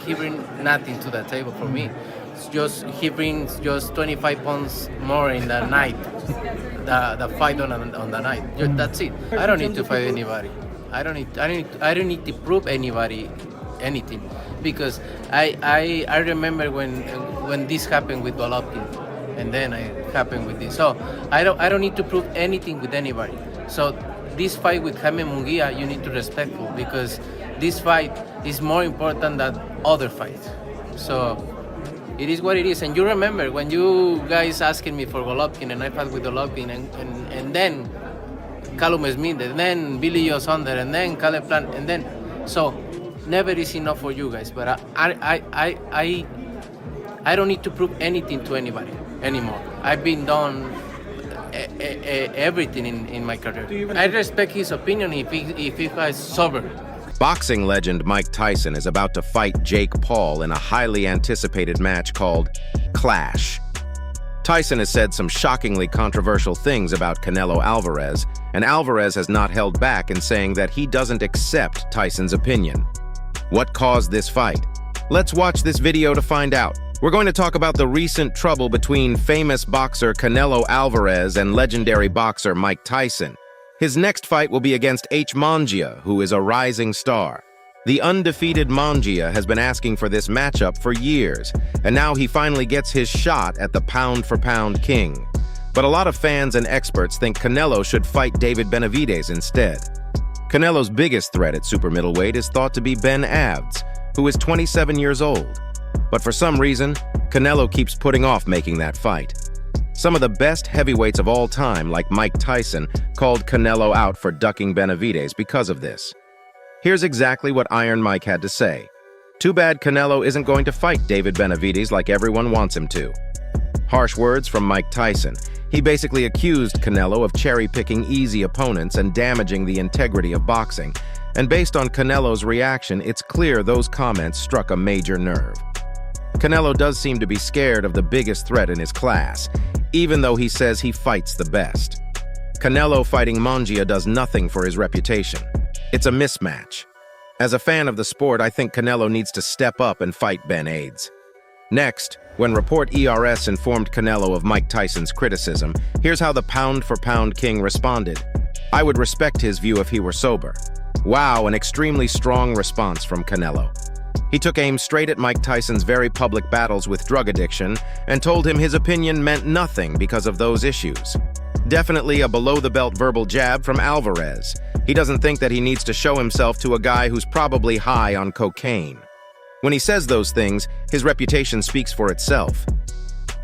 he brings nothing to the table for me. It's just he brings just 25 pounds more in the night, the fight on the night. That's it. I don't need to fight anybody. I don't need to prove anybody anything, because I remember when this happened with Golovkin, and then it happened with this. So I don't need to prove anything with anybody. So this fight with Jaime Munguia, you need to respectful, because this fight is more important than other fights. So it is what it is. And you remember when you guys asking me for Golovkin, and I fought with Golovkin, and then Callum Smith, and then Billy Joe Saunders, and then Caleb Plant, and then so never is enough for you guys. But I don't need to prove anything to anybody anymore. I've been done everything in my career. I respect his opinion if he is sober. Boxing legend Mike Tyson is about to fight Jake Paul in a highly anticipated match called Clash. Tyson has said some shockingly controversial things about Canelo Alvarez, and Alvarez has not held back in saying that he doesn't accept Tyson's opinion. What caused this fight? Let's watch this video to find out. We're going to talk about the recent trouble between famous boxer Canelo Alvarez and legendary boxer Mike Tyson. His next fight will be against H. Mangia, who is a rising star. The undefeated Mangia has been asking for this matchup for years, and now he finally gets his shot at the pound-for-pound king. But a lot of fans and experts think Canelo should fight David Benavidez instead. Canelo's biggest threat at super middleweight is thought to be Ben Abbs, who is 27 years old. But for some reason, Canelo keeps putting off making that fight. Some of the best heavyweights of all time, like Mike Tyson, called Canelo out for ducking Benavidez because of this. Here's exactly what Iron Mike had to say. Too bad Canelo isn't going to fight David Benavidez like everyone wants him to. Harsh words from Mike Tyson. He basically accused Canelo of cherry-picking easy opponents and damaging the integrity of boxing. And based on Canelo's reaction, it's clear those comments struck a major nerve. Canelo does seem to be scared of the biggest threat in his class, even though he says he fights the best. Canelo fighting Mangia does nothing for his reputation. It's a mismatch. As a fan of the sport, I think Canelo needs to step up and fight Ben Abbs. Next, when Report ERS informed Canelo of Mike Tyson's criticism, here's how the pound-for-pound king responded. I would respect his view if he were sober. Wow, an extremely strong response from Canelo. He took aim straight at Mike Tyson's very public battles with drug addiction and told him his opinion meant nothing because of those issues. Definitely a below-the-belt verbal jab from Alvarez. He doesn't think that he needs to show himself to a guy who's probably high on cocaine. When he says those things, his reputation speaks for itself.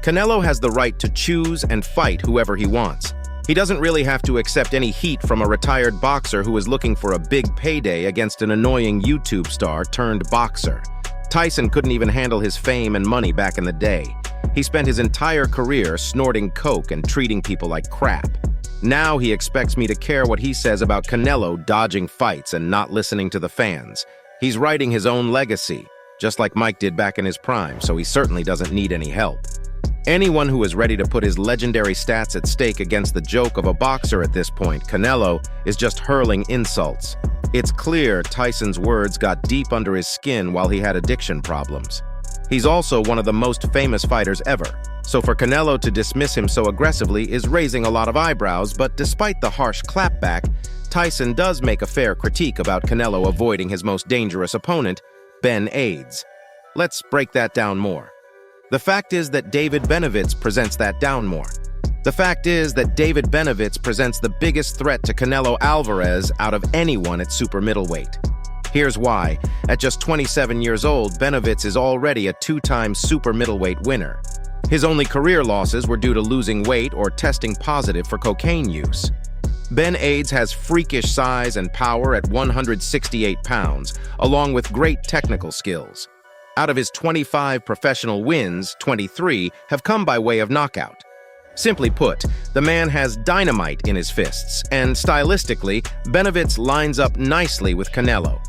Canelo has the right to choose and fight whoever he wants. He doesn't really have to accept any heat from a retired boxer who is looking for a big payday against an annoying YouTube star turned boxer. Tyson couldn't even handle his fame and money back in the day. He spent his entire career snorting coke and treating people like crap. Now he expects me to care what he says about Canelo dodging fights and not listening to the fans. He's writing his own legacy, just like Mike did back in his prime, so he certainly doesn't need any help. Anyone who is ready to put his legendary stats at stake against the joke of a boxer at this point, Canelo, is just hurling insults. It's clear Tyson's words got deep under his skin while he had addiction problems. He's also one of the most famous fighters ever, so for Canelo to dismiss him so aggressively is raising a lot of eyebrows, but despite the harsh clapback, Tyson does make a fair critique about Canelo avoiding his most dangerous opponent, Ben Abbs. Let's break that down more. The fact is that David Benavidez presents that down more. The fact is that David Benavidez presents the biggest threat to Canelo Alvarez out of anyone at super middleweight. Here's why. At just 27 years old, Benavidez is already a two-time super middleweight winner. His only career losses were due to losing weight or testing positive for cocaine use. Ben Abbs has freakish size and power at 168 pounds, along with great technical skills. Out of his 25 professional wins, 23 have come by way of knockout. Simply put, the man has dynamite in his fists, and stylistically, Benavidez lines up nicely with Canelo.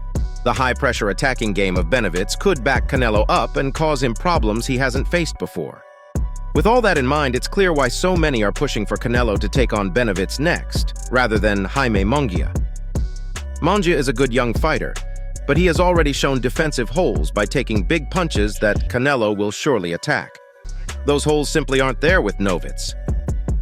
The high-pressure attacking game of Benavidez could back Canelo up and cause him problems he hasn't faced before. With all that in mind, it's clear why so many are pushing for Canelo to take on Benavidez next, rather than Jaime Munguia. Munguia is a good young fighter, but he has already shown defensive holes by taking big punches that Canelo will surely attack. Those holes simply aren't there with Novitz.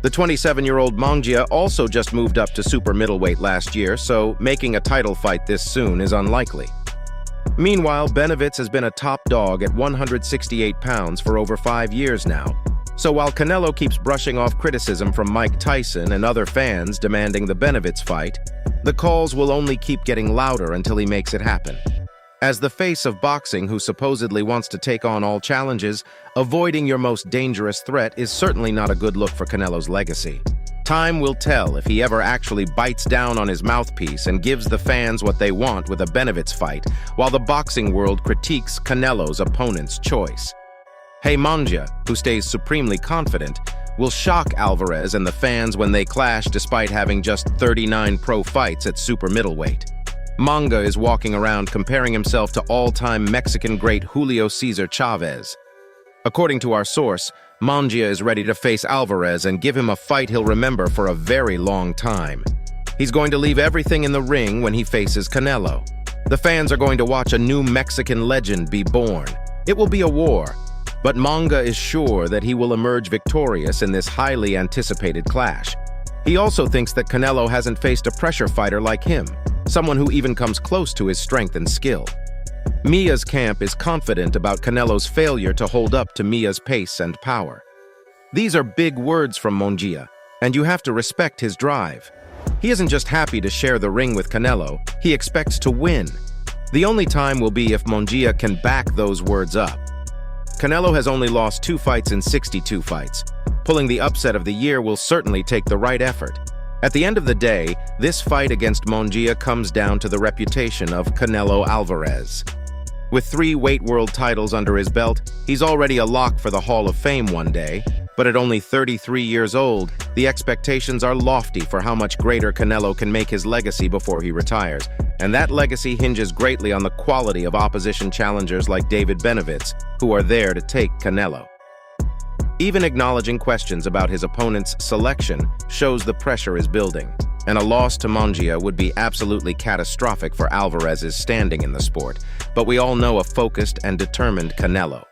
The 27-year-old Mongia also just moved up to super middleweight last year, so making a title fight this soon is unlikely. Meanwhile, Benovitz has been a top dog at 168 pounds for over 5 years now. So while Canelo keeps brushing off criticism from Mike Tyson and other fans demanding the Benovitz fight, the calls will only keep getting louder until he makes it happen. As the face of boxing who supposedly wants to take on all challenges, avoiding your most dangerous threat is certainly not a good look for Canelo's legacy. Time will tell if he ever actually bites down on his mouthpiece and gives the fans what they want with a Benovitz fight, while the boxing world critiques Canelo's opponent's choice. Hey Mongia, who stays supremely confident, will shock Alvarez and the fans when they clash despite having just 39 pro fights at super middleweight. Manga is walking around comparing himself to all-time Mexican great Julio Cesar Chavez. According to our source, Mongia is ready to face Alvarez and give him a fight he'll remember for a very long time. He's going to leave everything in the ring when he faces Canelo. The fans are going to watch a new Mexican legend be born. It will be a war, but Manga is sure that he will emerge victorious in this highly anticipated clash. He also thinks that Canelo hasn't faced a pressure fighter like him, someone who even comes close to his strength and skill. Mia's camp is confident about Canelo's failure to hold up to Mia's pace and power. These are big words from Mongia, and you have to respect his drive. He isn't just happy to share the ring with Canelo, he expects to win. The only time will be if Mongia can back those words up. Canelo has only lost 2 fights in 62 fights. Pulling the upset of the year will certainly take the right effort. At the end of the day, this fight against Mongia comes down to the reputation of Canelo Alvarez. With 3 weight world titles under his belt, he's already a lock for the Hall of Fame one day, but at only 33 years old, the expectations are lofty for how much greater Canelo can make his legacy before he retires, and that legacy hinges greatly on the quality of opposition challengers like David Benovitz, who are there to take Canelo. Even acknowledging questions about his opponent's selection shows the pressure is building, and a loss to Mongia would be absolutely catastrophic for Alvarez's standing in the sport, but we all know a focused and determined Canelo.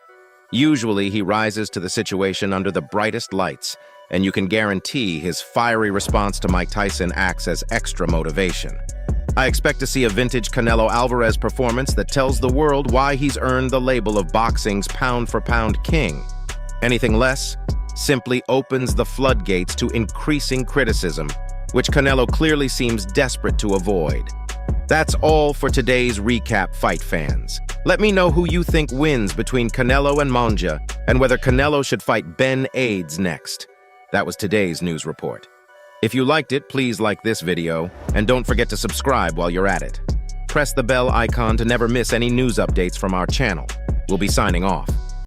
Usually he rises to the situation under the brightest lights, and you can guarantee his fiery response to Mike Tyson acts as extra motivation. I expect to see a vintage Canelo Alvarez performance that tells the world why he's earned the label of boxing's pound-for-pound king. Anything less simply opens the floodgates to increasing criticism, which Canelo clearly seems desperate to avoid. That's all for today's recap, fight fans. Let me know who you think wins between Canelo and Mongia, and whether Canelo should fight Ben Aids next. That was today's news report. If you liked it, please like this video, and don't forget to subscribe while you're at it. Press the bell icon to never miss any news updates from our channel. We'll be signing off.